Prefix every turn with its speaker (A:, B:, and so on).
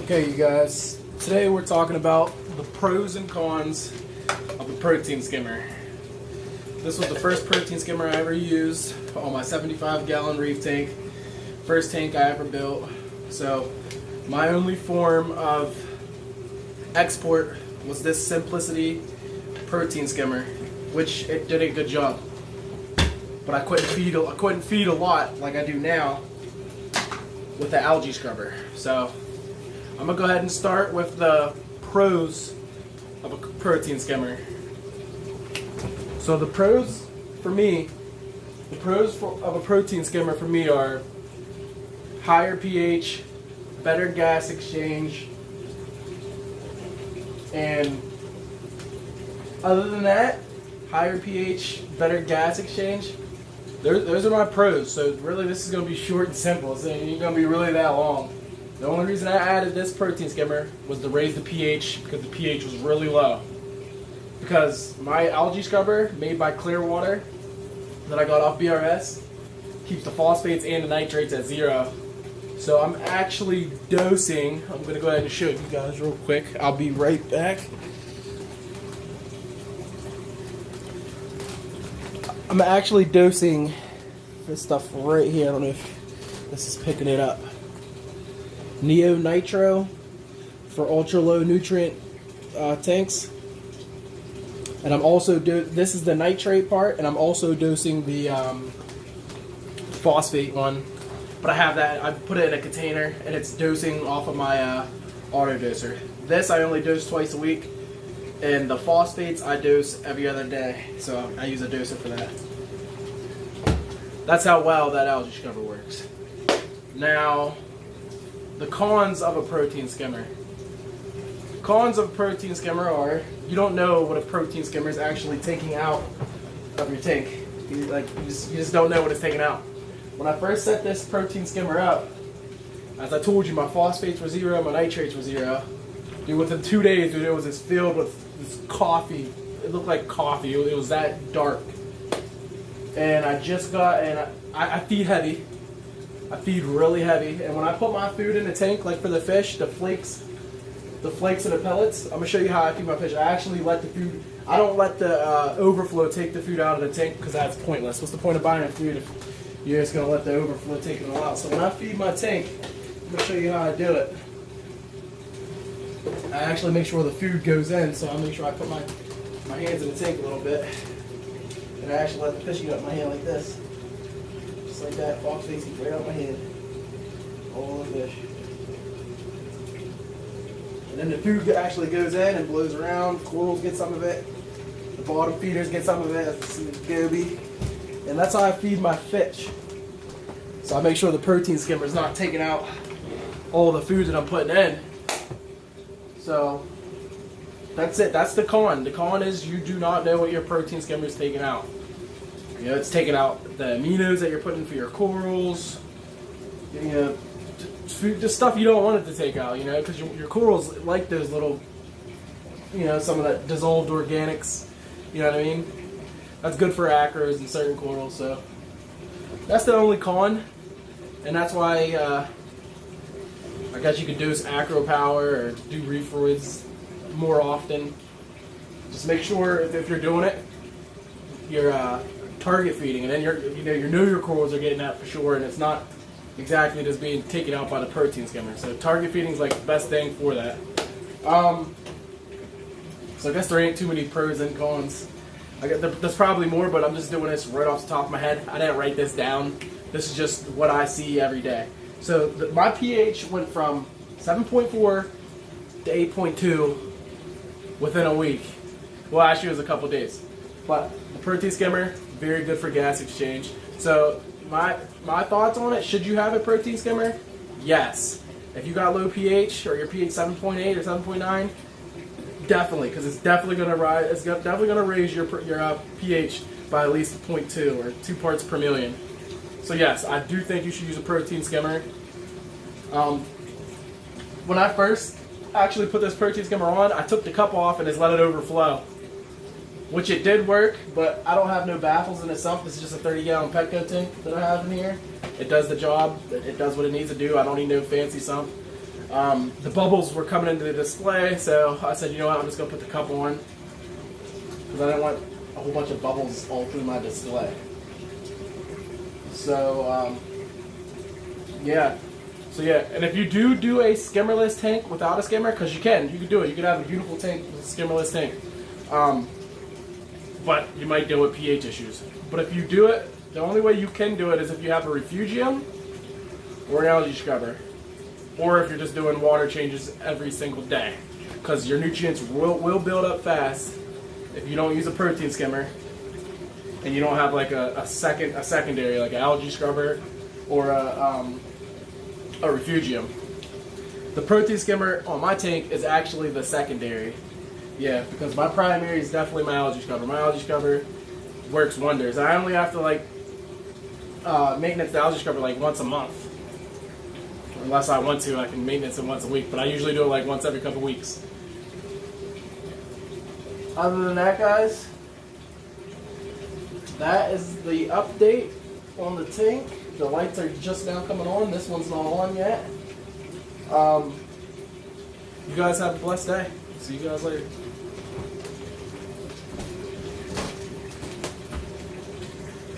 A: Okay, you guys, today we're talking about the pros and cons of a protein skimmer. This was the first protein skimmer I ever used on my 75-gallon reef tank. First tank I ever built. So my only form of export was this Simplicity protein skimmer, which it did a good job. But I couldn't feed a lot like I do now with the algae scrubber. So I'm gonna go ahead and start with the pros of a protein skimmer. So the pros for me, of a protein skimmer for me are higher pH, better gas exchange, and other than that, higher pH, better gas exchange. Those are my pros. So really, this is going to be short and simple. So it ain't going to be really that long. The only reason I added this protein skimmer was to raise the pH because the pH was really low. Because my algae scrubber made by Clearwater that I got off BRS keeps the phosphates and the nitrates at 0. So I'm actually dosing. I'm going to go ahead and show you guys real quick. I'll be right back. I'm actually dosing this stuff right here. I don't know if this is picking it up. Neo Nitro for ultra low nutrient tanks. And I'm also this is the nitrate part, and I'm also dosing the phosphate one. But I have that. I put it in a container, and it's dosing off of my auto doser. This I only dose twice a week. And the phosphates I dose every other day, so I use a doser for that. That's how well that algae scrubber works. Now, the cons of a protein skimmer. Cons of a protein skimmer are you don't know what a protein skimmer is actually taking out of your tank. You just don't know what it's taking out. When I first set this protein skimmer up, as I told you, my phosphates were 0, my nitrates were 0. Dude, within 2 days, dude, it was just filled with this coffee. It looked like coffee. It was that dark. And I just got, and I feed heavy. I feed really heavy. And when I put my food in the tank, like for the fish, the flakes and the pellets, I'm going to show you how I feed my fish. I actually let the food, I don't let the overflow take the food out of the tank because that's pointless. What's the point of buying food if you're just going to let the overflow take it all out? So when I feed my tank, I'm going to show you how I do it. I actually make sure the food goes in, so I make sure I put my hands in the tank a little bit. And I actually let the fish get up my hand like this. Just like that, phosphates get right out my hand. All the fish. And then the food actually goes in and blows around. Corals get some of it. The bottom feeders get some of it. That's the goby. And that's how I feed my fish. So I make sure the protein skimmer is not taking out all the food that I'm putting in. So that's it. That's the con. The con is you do not know what your protein skimmer is taking out. You know, it's taking out the aminos that you're putting for your corals. You know, the stuff you don't want it to take out. You know, because your corals like those little, you know, some of that dissolved organics. You know what I mean? That's good for acros and certain corals. So that's the only con, and that's why. I guess you could dose acro power or do refluids more often. Just make sure if you're doing it, you're target feeding, and then you know your corals are getting that for sure, and it's not exactly just being taken out by the protein skimmer. So target feeding is like the best thing for that. So I guess there ain't too many pros and cons. There's probably more, but I'm just doing this right off the top of my head. I didn't write this down. This is just what I see every day. So my pH went from 7.4 to 8.2 within a week. Well, actually, it was a couple days. But the protein skimmer, very good for gas exchange. So my thoughts on it: should you have a protein skimmer? Yes. If you got low pH or your pH 7.8 or 7.9, definitely, because it's definitely going to rise. It's definitely going to raise your pH by at least 0.2 or 2 parts per million. So yes, I do think you should use a protein skimmer. When I first actually put this protein skimmer on, I took the cup off and just let it overflow. Which it did work, but I don't have no baffles in the sump. This is just a 30-gallon Petco tank that I have in here. It does the job. It does what it needs to do. I don't need no fancy sump. The bubbles were coming into the display, so I said, you know what, I'm just going to put the cup on because I didn't want a whole bunch of bubbles all through my display. So, yeah. So yeah, and if you do a skimmerless tank without a skimmer, because you can do it. You can have a beautiful tank with a skimmerless tank. But you might deal with pH issues. But if you do it, the only way you can do it is if you have a refugium or an algae scrubber. Or if you're just doing water changes every single day. Because your nutrients will build up fast if you don't use a protein skimmer and you don't have like a secondary, like an algae scrubber or a refugium. The protein skimmer on my tank is actually the secondary. Yeah, because my primary is definitely my algae scrubber. My algae scrubber works wonders. I only have to like maintenance the algae scrubber like once a month. Unless I want to, I can maintenance it once a week, but I usually do it like once every couple weeks. Other than that, guys, that is the update on the tank. The lights are just now coming on. This one's not on yet. You guys have a blessed day. See you guys later.